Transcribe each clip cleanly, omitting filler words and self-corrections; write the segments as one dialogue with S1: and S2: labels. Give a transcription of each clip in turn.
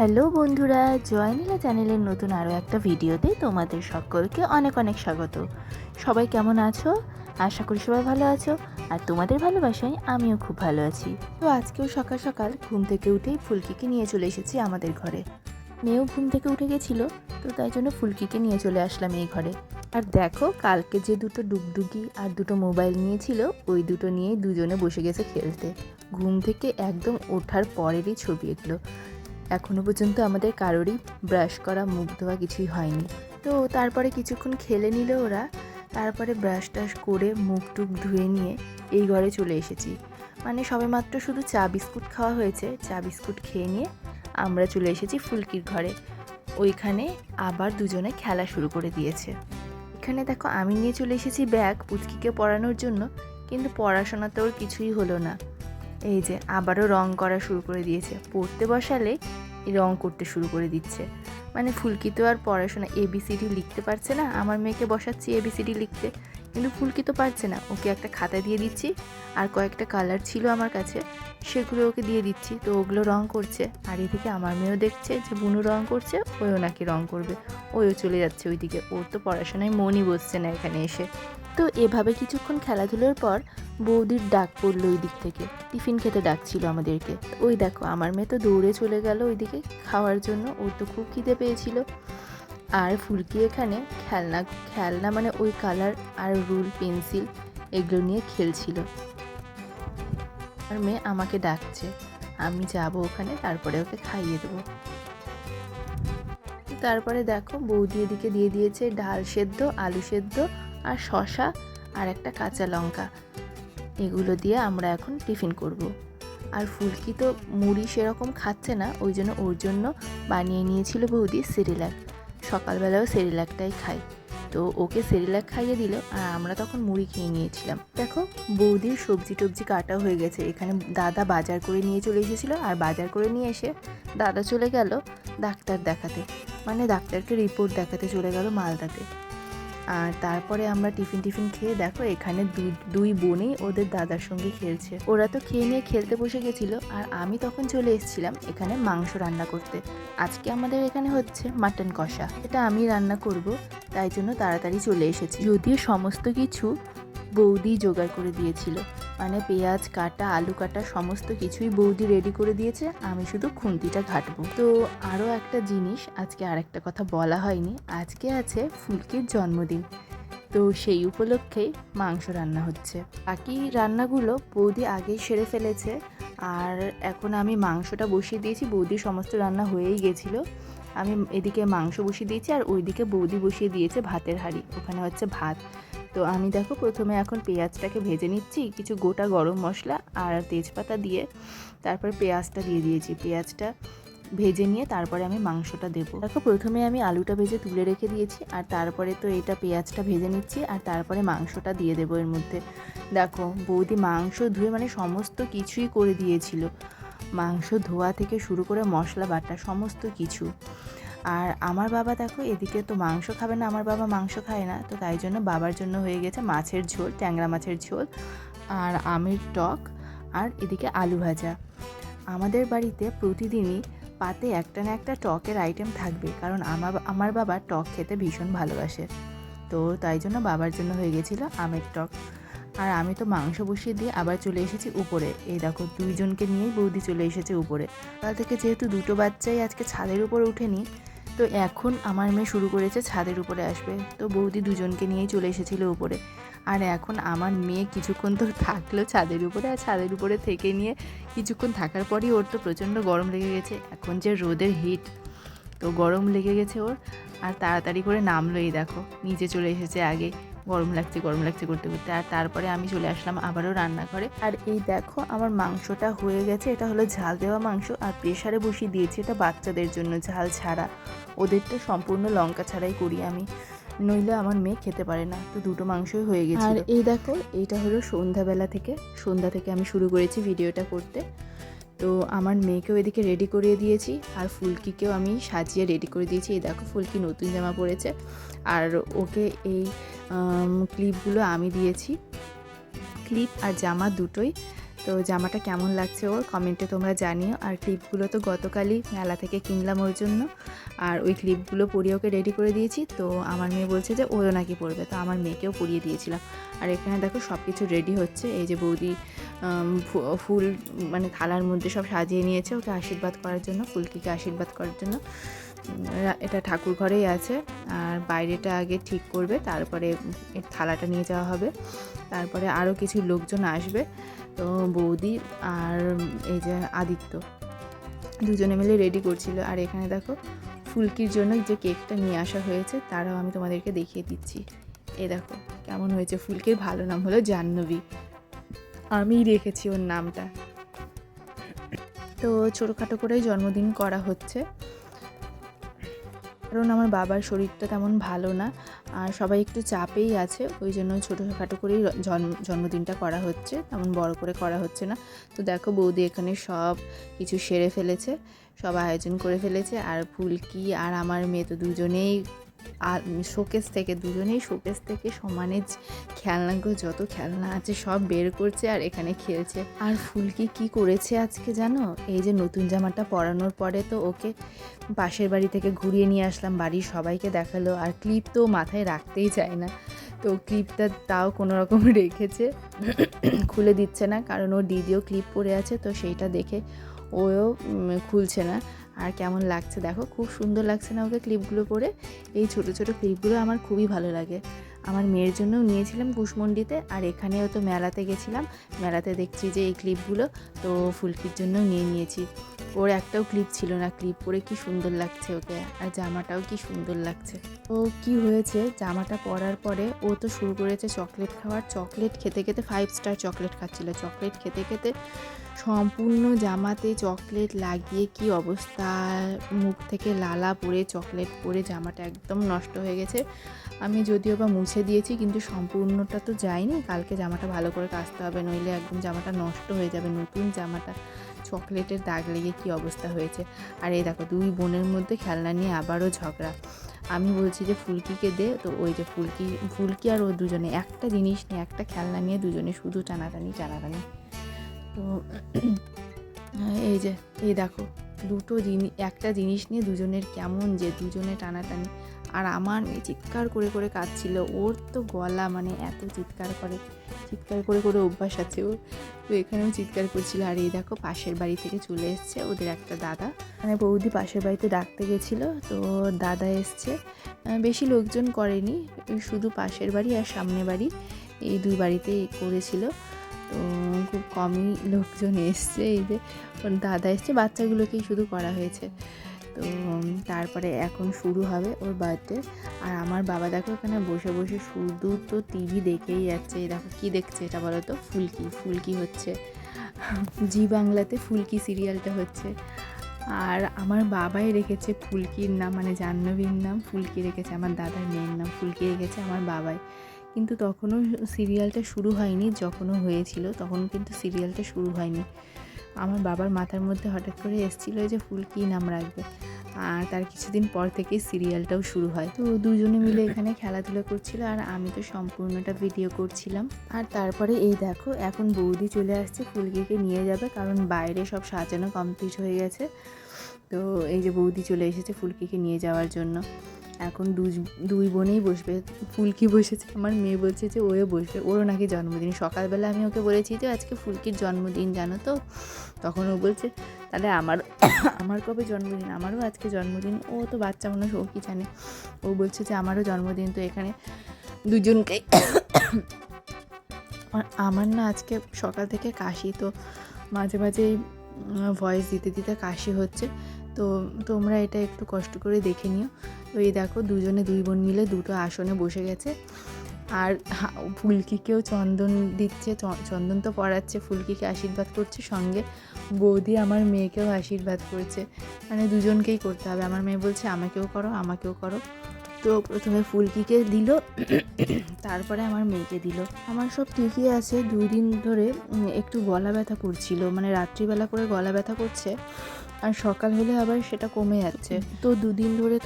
S1: Hello বন্ধুরা, জয়নীলা চ্যানেলের নতুন আরও একটা ভিডিওতে তোমাদের সকলকে অনেক অনেক স্বাগত। সবাই কেমন আছো? আশা করি সবাই ভালো আছো, আর তোমাদের ভালোবাসায় আমিও খুব ভালো আছি। তো আজকেও সকাল সকাল ঘুম থেকে উঠেই ফুলকিকে নিয়ে চলে এসেছি আমাদের ঘরে। মেয়েও ঘুম থেকে উঠে গেছিলো, তো তাই জন্য ফুলকিকে নিয়ে চলে আসলাম এই ঘরে। আর দেখো, কালকে যে দুটো ডুগডুগি আর দুটো মোবাইল নিয়েছিল, ওই দুটো নিয়েই দুজনে বসে গেছে খেলতে। ঘুম থেকে একদম ওঠার পরেরই ছবি এগুলো। এখনও পর্যন্ত আমাদের কারোরই ব্রাশ করা, মুখ ধোয়া কিছুই হয়নি। তো তারপরে কিছুক্ষণ খেলে নিল ওরা, তারপরে ব্রাশ টাশ করে মুখ টুক ধুয়ে নিয়ে এই ঘরে চলে এসেছি। মানে সবেমাত্র শুধু চা বিস্কুট খাওয়া হয়েছে, চা বিস্কুট খেয়ে নিয়ে আমরা চলে এসেছি ফুলকির ঘরে। ওইখানে আবার দুজনে খেলা শুরু করে দিয়েছে। এখানে দেখো, আমি নিয়ে চলে এসেছি ব্যাগ পুচকিকে পড়ানোর জন্য, কিন্তু পড়াশোনাতে ওর কিছুই হলো না। এই যে আবারও রং করা শুরু করে দিয়েছে, পড়তে বসালে রং করতে শুরু করে দিচ্ছে। মানে ফুলকি তো আর পড়াশোনা ABCD লিখতে পারছে না, আমার মেয়েকে বসাচ্ছি ABCD লিখতে, কিন্তু ফুলকি তো পারছে না। ওকে একটা খাতা দিয়ে দিচ্ছি, আর কয়েকটা কালার ছিল আমার কাছে, সেগুলো ওকে দিয়ে দিচ্ছি, তো ওগুলো রং করছে। আর এদিকে আমার মেয়েও দেখছে যে বুনু রং করছে, ওইও নাকি রং করবে, ওইও চলে যাচ্ছে ওইদিকে। ওর তো পড়াশোনায় মনই বসছে না এখানে এসে। তো এভাবে কিছুক্ষণ খেলাধুলোর পর বৌদির ডাক পড়লো ওই দিক থেকে, টিফিন খেতে ডাকছিল আমাদেরকে। ওই দেখো, আমার মেয়ে তো দৌড়ে চলে গেল ওইদিকে খাওয়ার জন্য, ওর তো খুব খিদে পেয়েছিল। আর ফুলকি এখানে খেলনা খেলনা মানে ওই কালার আর রুল পেন্সিল এগুলো নিয়ে খেলছিল। আর মেয়ে আমাকে ডাকছে, আমি যাব ওখানে, তারপরে ওকে খাইয়ে দেবো। তারপরে দেখো, বৌদি এদিকে দিয়ে দিয়েছে ডাল সেদ্ধ, আলু সেদ্ধ আর শসা আর একটা কাঁচা লঙ্কা। এগুলো দিয়ে আমরা এখন টিফিন করব। আর ফুলকি তো মুড়ি সেরকম খাচ্ছে না, ওই জন্য ওর জন্য বানিয়ে নিয়েছিল বৌদি সেরিল্যাক। সকালবেলাও সেরিল্যাকটাই খাই, তো ওকে সেরিল্যাক খাইয়ে দিল, আর আমরা তখন মুড়ি খেয়ে নিয়েছিলাম। দেখো, বৌদির সবজি টবজি কাটা হয়ে গেছে। এখানে দাদা বাজার করে নিয়ে চলে এসেছিলো, আর বাজার করে নিয়ে এসে দাদা চলে গেল ডাক্তার দেখাতে, মানে ডাক্তারকে রিপোর্ট দেখাতে চলে গেল মালদাতে। আর তারপরে আমরা টিফিন খেয়ে দেখো, এখানে দুই বোনেই ওদের দাদার সঙ্গে খেলছে। ওরা তো খেয়ে নিয়ে খেলতে বসে গেছিলো, আর আমি তখন চলে এসেছিলাম এখানে মাংস রান্না করতে। আজকে আমাদের এখানে হচ্ছে মাটন কষা, এটা আমি রান্না করব, তাই জন্য তাড়াতাড়ি চলে এসেছি। যদিও সমস্ত কিছু বৌদি জোগাড় করে দিয়েছিল, মানে পেঁয়াজ কাটা, আলু কাটা সমস্ত কিছুই বৌদি রেডি করে দিয়েছে, আমি শুধু খুন্তিটা ঘাটবো। তো আরও একটা জিনিস, আজকে আর একটা কথা বলা হয়নি, আজকে আছে ফুলকির জন্মদিন, তো সেই উপলক্ষেই মাংস রান্না হচ্ছে। বাকি রান্নাগুলো বৌদি আগেই সেরে ফেলেছে, আর এখন আমি মাংসটা বসিয়ে দিয়েছি। বৌদির সমস্ত রান্না হয়েই গেছিলো, আমি এদিকে মাংস বসিয়ে দিয়েছি, আর ওইদিকে বৌদি বসিয়ে দিয়েছে ভাতের হাঁড়ি, ওখানে হচ্ছে ভাত। তো আমি দেখো, প্রথমে এখন পেঁয়াজটাকে ভেজে নিচ্ছি, কিছু গোটা গরম মশলা আর তেজপাতা দিয়ে, তারপরে পেঁয়াজটা দিয়ে দিয়েছি। পেঁয়াজটা ভেজে নিয়ে তারপরে আমি মাংসটা দেবো। দেখো, প্রথমে আমি আলুটা ভেজে তুলে রেখে দিয়েছি, আর তারপরে তো এটা পেঁয়াজটা ভেজে নিচ্ছি, আর তারপরে মাংসটা দিয়ে দেবো এর মধ্যে। দেখো, বৌদি মাংস ধুয়ে মানে সমস্ত কিছুই করে দিয়েছিল, মাংস ধোয়া থেকে শুরু করে মশলা বাটা সমস্ত কিছু। আর আমার বাবা দেখো, এদিকে তো মাংস খাবে না, আমার বাবা মাংস খায় না, তো তাই জন্য বাবার জন্য হয়ে গেছে মাছের ঝোল, ট্যাংরা মাছের ঝোল আর আমের টক, আর এদিকে আলু ভাজা। আমাদের বাড়িতে প্রতিদিনই পাতে একটা না একটা টকের আইটেম থাকবে, কারণ আমার বাবা টক খেতে ভীষণ ভালোবাসে, তো তাই জন্য বাবার জন্য হয়ে গেছিলো আমের টক। আর আমি তো মাংস বসিয়ে দিয়ে আবার চলে এসেছি উপরে। এই দেখো, দুইজনকে নিয়েই বৌদি চলে এসেছে উপরে। সকাল থেকে যেহেতু দুটো বাচ্চাই আজকে ছাদের উপর উঠেনি, তো এখন আমার মেয়ে শুরু করেছে ছাদের উপরে আসবে, তো বৌদি দুজনকে নিয়েই চলে এসেছিলো উপরে। আর এখন আমার মেয়ে কিছুক্ষণ তো থাকলো ছাদের উপরে, আর ছাদের উপরে থেকে নিয়ে কিছুক্ষণ থাকার পরই ওর তো প্রচণ্ড গরম লেগে গেছে, এখন যে রোদের হিট, তো গরম লেগে গেছে ওর, আর তাড়াতাড়ি করে নামলো। এই দেখো, নিচে চলে এসেছে আগে, গরম লাগছে করতে করতে। আর তারপরে আমি চলে আসলাম আবারও রান্নাঘরে। আর এই দেখো, আমার মাংসটা হয়ে গেছে, এটা হলো ঝাল দেওয়া মাংস, আর প্রেশারে বসিয়ে দিয়েছি এটা বাচ্চাদের জন্য ঝাল ছাড়া, ওদের তো সম্পূর্ণ লঙ্কা ছাড়াই করি আমি, নইলে আমার মেয়ে খেতে পারে না, তো দুটো মাংসই হয়ে গেছে। আর এই দেখো, এইটা হলো সন্ধ্যা থেকে আমি শুরু করেছি ভিডিওটা করতে। তো আমার মেয়েকেও এদিকে রেডি করিয়ে দিয়েছি, আর ফুলকিকেও আমি সাজিয়ে রেডি করে দিয়েছি। এই দেখো, ফুলকি নতুন জামা পরেছে, আর ওকে এই ক্লিপগুলো আমি দিয়েছি, ক্লিপ আর জামা দুটোই। তো জামাটা কেমন লাগছে ওর কমেন্টে তোমরা জানিও। আর ক্লিপগুলো তো গতকালই মেলা থেকে কিনলাম ওর জন্য, আর ওই ক্লিপগুলো পরিয়ে ওকে রেডি করে দিয়েছি। তো আমার মেয়ে বলছে যে ওও নাকি পরবে, তো আমার মেয়েকেও পরিয়ে দিয়েছিলাম। আর এখানে দেখো সব কিছু রেডি হচ্ছে। এই যে বৌদি ফুল মানে থালার মধ্যে সব সাজিয়ে নিয়েছে ওকে আশীর্বাদ করার জন্য, ফুলকিকে আশীর্বাদ করার জন্য। এটা ঠাকুর ঘরেই আছে, আর বাইরেটা আগে ঠিক করবে, তারপরে থালাটা নিয়ে যাওয়া হবে। তারপরে আরও কিছু লোকজন আসবে, তো বৌদি আর এই যে আদিত্য দুজনে মিলে রেডি করছিল। আর এখানে দেখো ফুলকির জন্য যে কেকটা নিয়ে আসা হয়েছে তারাও আমি তোমাদেরকে দেখিয়ে দিচ্ছি। এ দেখো কেমন হয়েছে। ফুলকির ভালো নাম হলো জাহ্নবী, আমিই রেখেছি ওর নামটা। তো ছোটোখাটো করেই জন্মদিন করা হচ্ছে, কারণ আমার বাবার শরীরটা তেমন ভালো না, আর সবাই একটু চাপেই আছে, ওই জন্য ছোটোখাটো করেই জন্মদিনটা করা হচ্ছে, তেমন বড় করে করা হচ্ছে না। তো দেখো বৌদি এখানে সব কিছু সেরে ফেলেছে, সব আয়োজন করে ফেলেছে। আর ফুলকি আর আমার মেয়ে তো দুজনেই শোকেস থেকে সমানে খেলনাগুলো, যত খেলনা আছে সব বের করছে আর এখানে খেলছে। আর ফুলকি কি করেছে আজকে জানো, এই যে নতুন জামাটা পরানোর পরে তো ওকে পাশের বাড়ি থেকে ঘুরিয়ে নিয়ে আসলাম, বাড়ির সবাইকে দেখালো। আর ক্লিপ তো মাথায় রাখতেই চায় না, তো ক্লিপটা তাও কোনো রকম রেখেছে, খুলে দিচ্ছে না, কারণ ওর দিদিও ক্লিপ পরে আছে, তো সেইটা দেখে ওও খুলছে না। আর কেমন লাগছে দেখো, খুব সুন্দর লাগছে না ওকে ক্লিপগুলো পরে। এই ছোট ছোট ক্লিপগুলো আমার খুবই ভালো লাগে। আমার মেয়ের জন্যও নিয়েছিলাম কুশমন্ডিতে, আর এখানেও তো মেলাতে গেছিলাম, মেলাতে দেখছি যে এই ক্লিপগুলো, তো ফুলকির জন্যও নিয়েছি। ওর একটাও ক্লিপ ছিল না, ক্লিপ পরে কি সুন্দর লাগছে ওকে, আর জামাটাও কি সুন্দর লাগছে। তো কি হয়েছে, জামাটা পরার পরে ও তো শুরু করেছে চকলেট খাওয়ার। চকলেট খেতে খেতে 5 স্টার চকলেট খাচ্ছিল, চকলেট খেতে খেতে সম্পূর্ণ জামাতে চকলেট লাগিয়ে কি অবস্থা, মুখ থেকে লালা পড়ে চকলেট পড়ে জামাটা একদম নষ্ট হয়ে গেছে। আমি যদিও বা মুছে দিয়েছি, কিন্তু সম্পূর্ণটা তো যায়নি, কালকে জামাটা ভালো করে কাচতে হবে, নইলে একদম জামাটা নষ্ট হয়ে যাবে। নতুন জামাটা চকলেটের দাগ লেগে কি অবস্থা হয়েছে। আর এই দেখো দুই বোনের মধ্যে খেলনা নিয়ে আবারও ঝগড়া। আমি বলছি যে ফুলকিকে দে, তো ওই যে ফুলকি আর ও দুজনে একটা জিনিস নিয়ে, একটা খেলনা নিয়ে দুজনে শুধু টানাটানি। তো এই দেখো একটা জিনিস নিয়ে দুজনের কেমন যে দুজনে টানাটানি। আর আমার মেয়ে চিৎকার করে করে কাঁদছিল, ওর তো গলা মানে এত চিৎকার করে অভ্যাস আছে ওর, তো এখানেও চিৎকার করছিল। আর এই দেখো পাশের বাড়ি থেকে চলে এসছে ওদের একটা দাদা, মানে বৌদি পাশের বাড়িতে ডাকতে গেছিলো, তো দাদা এসছে। বেশি লোকজন করেনি, শুধু পাশের বাড়ি আর সামনে বাড়ি এই দুই বাড়িতেই করেছিল, তো খুব কমই লোকজন এসছে। এই যে দাদা এসছে, বাচ্চাগুলোকেই শুধু করা হয়েছে। তো তারপরে এখন শুরু হবে ওর বার্থডে। আর আমার বাবা দেখো এখানে বসে বসে শুধু তো টিভি দেখেই যাচ্ছে। দেখো কি দেখছে এটা বলো তো, ফুলকি হচ্ছে, জি বাংলাতে ফুলকি সিরিয়ালটা হচ্ছে। আর আমার বাবাই রেখেছে ফুলকির নাম, মানে জাহ্নবীর নাম ফুলকি রেখেছে, আমার দাদার মেয়ের নাম ফুলকি রেখেছে আমার বাবাই। কিন্তু তখনও সিরিয়ালটা শুরু হয়নি, যখনও হয়েছিল তখন কিন্তু সিরিয়ালটা শুরু হয়নি। আমার বাবার মাথার মধ্যে হঠাৎ করে এসেছিলো যে ফুলকি নাম রাখবে, আর তার কিছুদিন পর থেকেই সিরিয়ালটাও শুরু হয়। তো দুজনে মিলে এখানে খেলাধুলা করছিল, আর আমি তো সম্পূর্ণটা ভিডিও করছিলাম। আর তারপরে এই দেখো এখন বৌদি চলে আসছে ফুলকিকে নিয়ে যাবে, কারণ বাইরে সব সাজানো কমপ্লিট হয়ে গেছে। তো এই যে বৌদি চলে এসেছে ফুলকিকে নিয়ে যাওয়ার জন্য। এখন দুই বোনেই বসবে, ফুলকি বসেছে, আমার মেয়ে বলছে যে ওয়ে বসবে, ওরও নাকি জন্মদিন। সকালবেলা আমি ওকে বলেছি যে আজকে ফুলকির জন্মদিন জানো তো, তখন ও বলছে তাহলে আমার কবে জন্মদিন, আমারও আজকে জন্মদিন। ও তো বাচ্চা মানুষ, ও কি জানে, ও বলছে যে আমারও জন্মদিন। তো এখানে দুজনকেই আমার না আজকে সকাল থেকে কাশি, তো মাঝে মাঝেই ভয়েস দিতে দিতে কাশি হচ্ছে, তো তোমরা এটা একটু কষ্ট করে দেখে নিও। তো এই দেখো দুজনে দুই বোন মিলে দুটো আসনে বসে গেছে, আর ফুলকিকেও চন্দন দিচ্ছে, চন্দন তো পড়াচ্ছে, ফুলকিকে আশীর্বাদ করছে, সঙ্গে বৌদি আমার মেয়েকেও আশীর্বাদ করছে, মানে দুজনকেই করতে হবে। আমার মেয়ে বলছে আমাকেও করো। তো প্রথমে ফুলকিকে দিল, তারপরে আমার মেয়েকে দিল। আমার সব ঠিকই আছে, 2 দিন ধরে একটু গলা ব্যথা করছিল, মানে রাত্রিবেলা করে গলা ব্যথা করছে, আর সকাল হলে আবার সেটা কমে যাচ্ছে। তো 2 দিন ধরে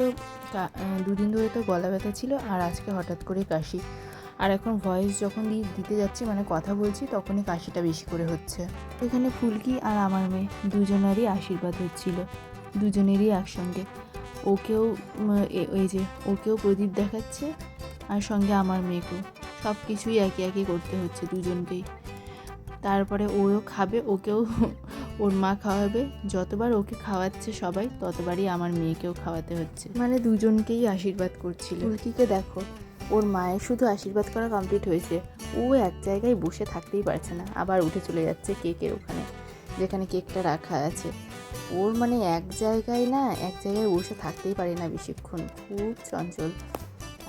S1: তো গলা ব্যথা ছিল, আর আজকে হঠাৎ করে কাশি। আর এখন ভয়েস যখন দিতে যাচ্ছি মানে কথা বলছি তখনই কাশিটা বেশি করে হচ্ছে। এখানে ফুলকি আর আমার মেয়ে দুজনেরই আশীর্বাদ হচ্ছিল, দুজনেরই একসঙ্গে। ওকেও ওকেও প্রদীপ দেখাচ্ছে আর সঙ্গে আমার মেয়েকেও, সব কিছুই একে একে করতে হচ্ছে দুজনকেই। তারপরে ওও খাবে, ওকেও ওর মা খাওয়াবে। যতবার ওকে খাওয়াচ্ছে সবাই ততবারই আমার মেয়েকেও খাওয়াতে হচ্ছে, মানে দুজনকেই আশীর্বাদ করছিল। ফুলকিকে দেখো, ওর মায়ের শুধু আশীর্বাদ করা কমপ্লিট হয়েছে, ও এক জায়গায় বসে থাকতেই পারছে না, আবার উঠে চলে যাচ্ছে কেকের ওখানে যেখানে কেকটা রাখা আছে। ওর মানে এক জায়গায় বসে থাকতেই পারে না বেশিক্ষণ, খুব চঞ্চল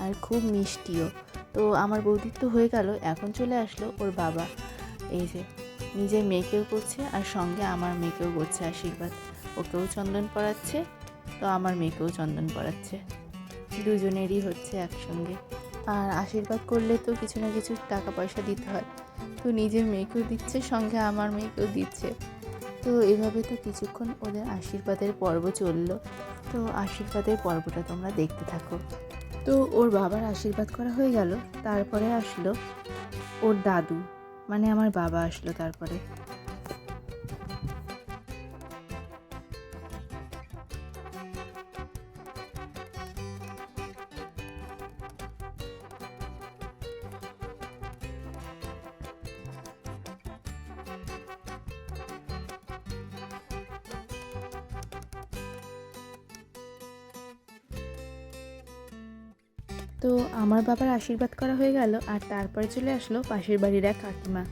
S1: আর খুব মিষ্টিও। তো আমার বৌদির তো হয়ে গেল, এখন চলে আসলো ওর বাবা। এই যে নিজের মেয়েকেও করছে আর সঙ্গে আমার মেয়েকেও করছে আশীর্বাদ, ওকেও চন্দন পরাচ্ছে, তো আমার মেয়েকেও চন্দন পরাচ্ছে, দুজনেরই হচ্ছে একসঙ্গে। আর আশীর্বাদ করলে তো কিছু না কিছু টাকা পয়সা দিতে হয়, তো নিজের মেয়েকেও দিচ্ছে, সঙ্গে আমার মেয়েকেও দিচ্ছে। তো এভাবে তো কিছুক্ষণ ওদের আশীর্বাদের পর্ব চললো। তো আশীর্বাদের পর্বটা তোমরা দেখতে থাকো। তো ওর বাবার আশীর্বাদ করা হয়ে গেল, তারপরে আসলো ওর দাদু, মানে আমার বাবা আসলো তারপরে। তো আমার বাবার আশীর্বাদ করা হয়ে গেল, আর তারপরে চলে আসলো পাশের বাড়ির এক কাকিমা।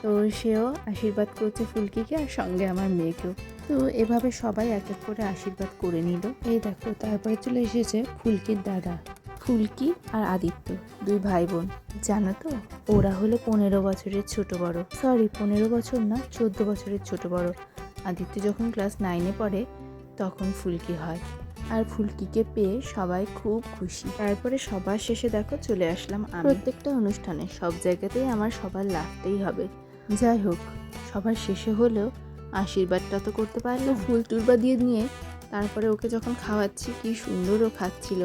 S1: তো সেও আশীর্বাদ করছে ফুলকিকে আর সঙ্গে আমার মেয়েকেও। তো এভাবে সবাই এক এক করে আশীর্বাদ করে নিল। এই দেখো, তারপরে চলে এসেছে ফুলকির দাদা, ফুলকি আর আদিত্য, দুই ভাই বোন। জানো তো, ওরা হলো 15 বছরের ছোট বড়, 15 বছর না, 14 বছরের ছোট বড়। আদিত্য যখন ক্লাস 9-এ পড়ে তখন ফুলকি হয়, আর ফুলকিকে পেয়ে সবাই খুব খুশি। তারপরে সবার শেষে দেখো চলে আসলাম আমি। প্রত্যেকটা অনুষ্ঠানে সব জায়গাতেই আমার সবার লাভতেই হবে, যাই হোক সবার শেষে হলেও আশীর্বাদটা তো করতে পারলো। ফুল টুলবা দিয়ে নিয়ে তারপরে ওকে যখন খাওয়াচ্ছি, কি সুন্দর ও খাচ্ছিল।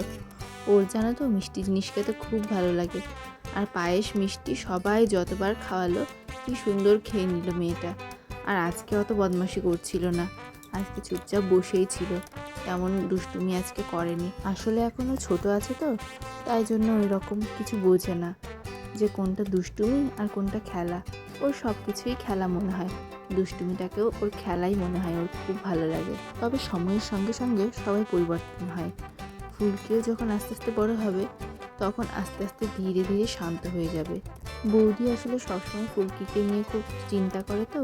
S1: ওর জানো তো মিষ্টি জিনিস খেতে খুব ভালো লাগে, আর পায়েস মিষ্টি সবাই যতবার খাওয়ালো কি সুন্দর খেয়ে নিল মেয়েটা। আর আজকে অত বদমাশি করছিল না, আজকে চুপচাপ বসেই ছিল, তেমন দুষ্টুমি আজকে করেনি। আসলে এখনও ছোট আছে তো, তাই জন্য ওই রকম কিছু বোঝে না যে কোনটা দুষ্টুমি আর কোনটা খেলা। ওর সব কিছুই খেলা মনে হয়, দুষ্টুমিটাকেও ওর খেলাই মনে হয়, ওর খুব ভালো লাগে। তবে সময়ের সঙ্গে সঙ্গে সবাই পরিবর্তন হয়। ফুলকিও যখন আস্তে আস্তে বড় হবে তখন আস্তে আস্তে ধীরে ধীরে শান্ত হয়ে যাবে। বৌদি আসলে সবসময় ফুলকিকে নিয়ে খুব চিন্তা করে, তো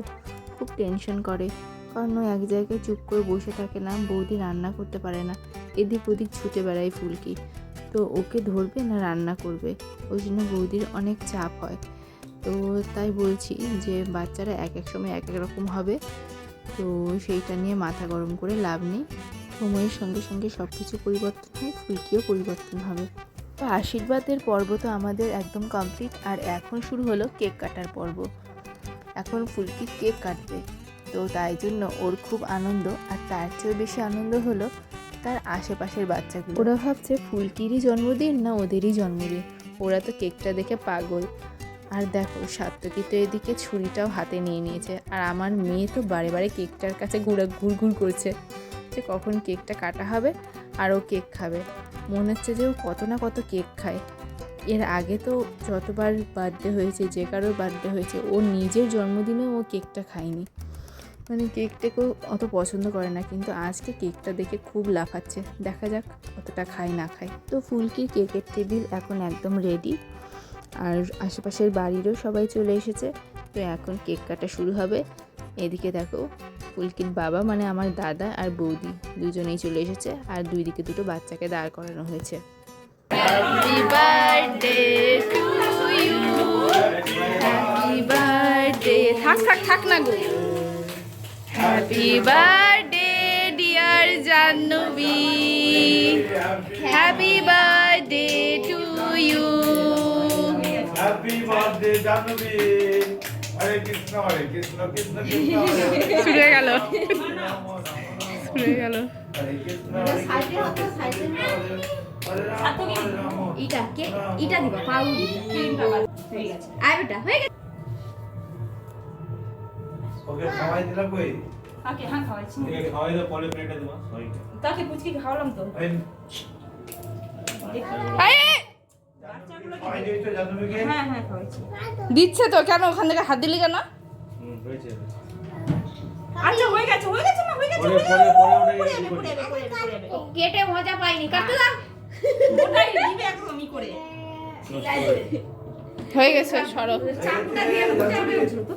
S1: খুব টেনশন করে, কারণ ও এক জায়গায় চুপ করে বসে থাকে না। বৌদি রান্না করতে পারে না, এদিক ওদিক ছুটে বেড়ায় ফুলকি, তো ওকে ধরবে না রান্না করবে, ওই জন্য বৌদির অনেক চাপ হয়। তো তাই বলছি যে বাচ্চারা এক এক সময় এক এক রকম হবে, তো সেইটা নিয়ে মাথা গরম করে লাভ নেই। সময়ের সঙ্গে সঙ্গে সব কিছু পরিবর্তন হয়, ফুলকিও পরিবর্তন হবে। তো আশীর্বাদের পর্ব তো আমাদের একদম কমপ্লিট, আর এখন শুরু হলো কেক কাটার পর্ব। এখন ফুলকি কেক কাটবে, তো তাই জন্য ওর খুব আনন্দ। আর তার চেয়েও বেশি আনন্দ হলো তার আশেপাশের বাচ্চাগুলো। ওরা ভাবছে ফুলকিরই জন্মদিন না ওদেরই জন্মদিন, ওরা তো কেকটা দেখে পাগল। আর দেখো, সাত্তকী তো এদিকে ছুরিটাও হাতে নিয়ে নিয়েছে, আর আমার মেয়ে তো বারে বারে কেকটার কাছে ঘুরঘুর করছে যে কখন কেকটা কাটা হবে আর ও কেক খাবে। মনে হচ্ছে যে ও কত না কত কেক খায়। এর আগে তো যতবার বার্থডে হয়েছে, যে কারোর বার্থডে হয়েছে, ও নিজের জন্মদিনেও ও কেকটা খায়নি, মানে কেকটাকেও অত পছন্দ করে না, কিন্তু আজকে কেকটা দেখে খুব লাফাচ্ছে। দেখা যাক কতটা খায় না খায়। তো ফুলকির কেকের টেবিল এখন একদম রেডি, আর আশেপাশের বাড়িরও সবাই চলে এসেছে। তো এখন কেক কাটা শুরু হবে। এদিকে দেখো, ফুলকির বাবা মানে আমার দাদা আর বৌদি দুজনেই চলে এসেছে, আর দুই দিকে দুটো বাচ্চাকে দাঁড় করানো হয়েছে। Happy birthday to you, happy birthday, থাক না গো। Happy birthday dear Jahnavi, happy birthday to you. Happy birthday Jahnavi. Hare Krishna Krishna Krishna শুরু হয়ে গেল। হরে কৃষ্ণ
S2: এটা কে এটা দিবা পাউরুটি ক্রিমটা হয়ে গেছে আর বেটা হয়ে গেছে
S3: ওকে খাওয়াই দিলাম কই
S2: কাকে হ্যাঁ খাওয়াইছি
S3: একে খাওয়াই দাও পরে প্লেটে দেবো সরিটা
S2: কাকে পুচকি খাওয়ালাম তো
S3: এই
S2: বাচ্চাগুলো
S3: খাওয়াই দিয়েছো জানুবিকে
S2: হ্যাঁ হ্যাঁ খাওয়াইছি
S1: দিচ্ছে তো, কেন ওখান থেকে হাত দিলি কেন?
S3: হয়েছে
S2: আচ্ছা হয়ে গেছে না হয়ে গেছে
S3: পরে
S2: কেটে মজা পাইনি কাটতে দাও ওটাই দিবে একদমই করে
S1: হয়ে গেছে, সরো।
S2: চাকুটা দিয়ে মজা হয়েছিল তো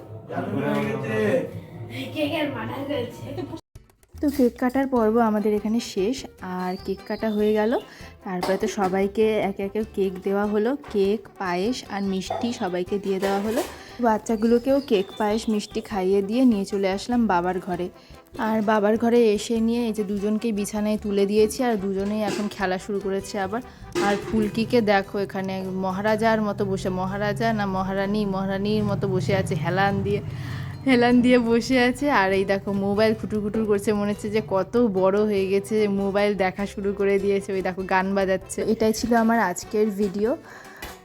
S1: তো কেক কাটার পর্ব আমাদের এখানে শেষ, আর কেক কাটা হয়ে গেল। তারপরে তো সবাইকে একে একে কেক দেওয়া হলো, কেক পায়েস আর মিষ্টি সবাইকে দিয়ে দেওয়া হলো। বাচ্চাগুলোকেও কেক পায়েস মিষ্টি খাইয়ে দিয়ে নিয়ে চলে আসলাম বাবার ঘরে। আর বাবার ঘরে এসে নিয়ে এই যে দুজনকেই বিছানায় তুলে দিয়েছি, আর দুজনেই এখন খেলা শুরু করেছে আবার। আর ফুলকিকে দেখো এখানে মহারাজার মতো বসে, মহারাজা না মহারানীর মতো বসে আছে, হেলান দিয়ে বসে আছে। আর এই দেখো মোবাইল খুটুর খুটুর করছে, মনে হচ্ছে যে কত বড় হয়ে গেছে, মোবাইল দেখা শুরু করে দিয়েছে। ওই দেখো গান বাজাচ্ছে। এটাই ছিল আমার আজকের ভিডিও।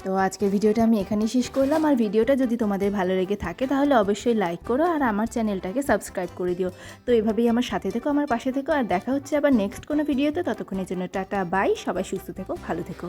S1: তো আজকের ভিডিওটা আমি এখানেই শেষ করলাম। আর ভিডিওটা যদি তোমাদের ভালো লেগে থাকে তাহলে অবশ্যই লাইক করো আর আমার চ্যানেলটাকে সাবস্ক্রাইব করে দিও। তো এভাবেই আমার সাথে থেকো, আমার পাশে থেকো। আর দেখা হচ্ছে আবার নেক্সট কোনো ভিডিওতে। ততক্ষণের জন্য টাটা বাই, সবাই সুস্থ থেকো, ভালো থেকো।